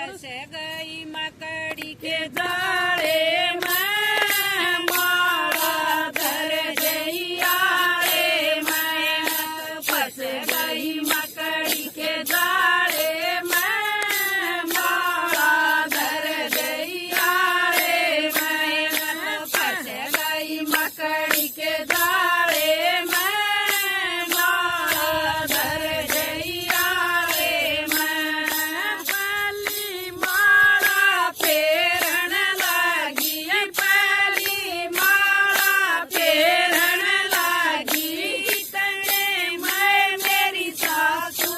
फंस गई मकड़ी के जाले में माला धर जइया रे मैं फंस गई मकड़ी के जाले में माला धर जइया रे मैं फंस गई मकड़ी के जाले में माला धर जइया रे मैं पहली माला फेरन लागी पहली माला फेरन लागी तने मैं मेरी सासू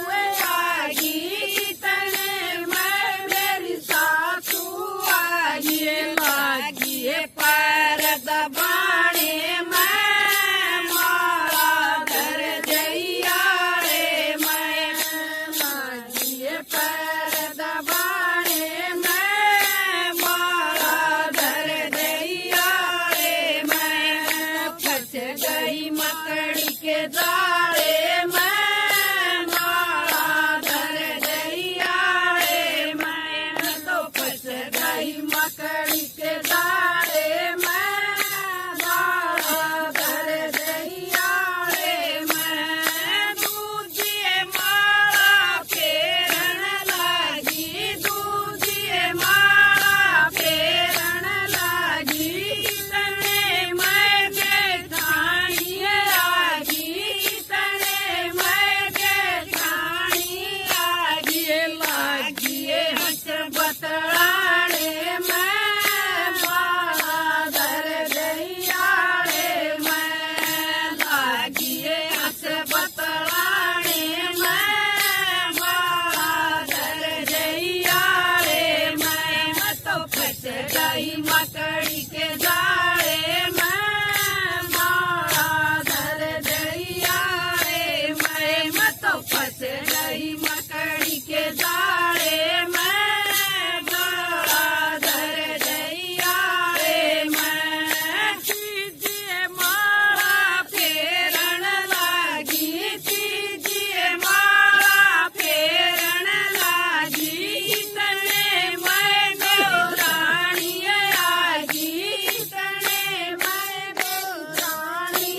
आगी तने मैं मेरी सासू आगी लागी पर दबाने मैं माला धर जइया रे मैं लागी पर दबाने मैं माला धर जइया रे मैं फंस गई मकड़ी के जाले में माला धर जइया रे मैं तो फंस गई मकड़ी के जाले में माला धर जइया रे मैं दूजिए माला फेरन लागी दूजिए माला फेरन लागी तने मैं जेठानी आगी तने मैं जेठानी आगी लागी हंस बतलाने मैं माला धर जइया रे मैं लागी हंस बतलाने मैं माला धर जइया रे मैं तो फंस गई मकड़ी के जाले में माला धर जइया रे मैं तो फंस गई मकड़ी के जाले में माला धर जइया रे मैं कीजिए माला फेरन लागी कीजिए माला फेरन लागी तने मैं देवरानी आगी तने मैं देवरानी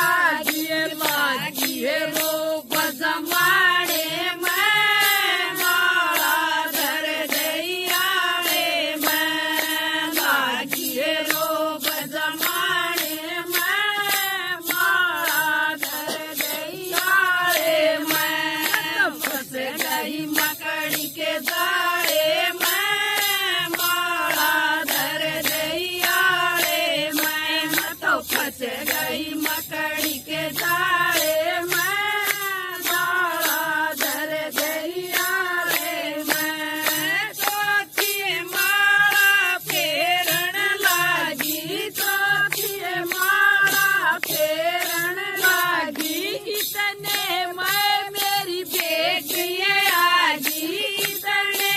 आगी लागी रोग जमाने मैं माला धर जइया रे मैं लागी रोग जमाने मैं माला धर जइया रे मैं फंस गई मकड़ी के जाले में माला धर जइया रे मैं तो फंस गई मकड़ी के जाले में माला धर जइया रे मैं चौथी माला फेरन लागी चौथी माला फेरन लागी तने मैं मेरी बेटी आगी तने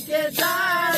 के झाड़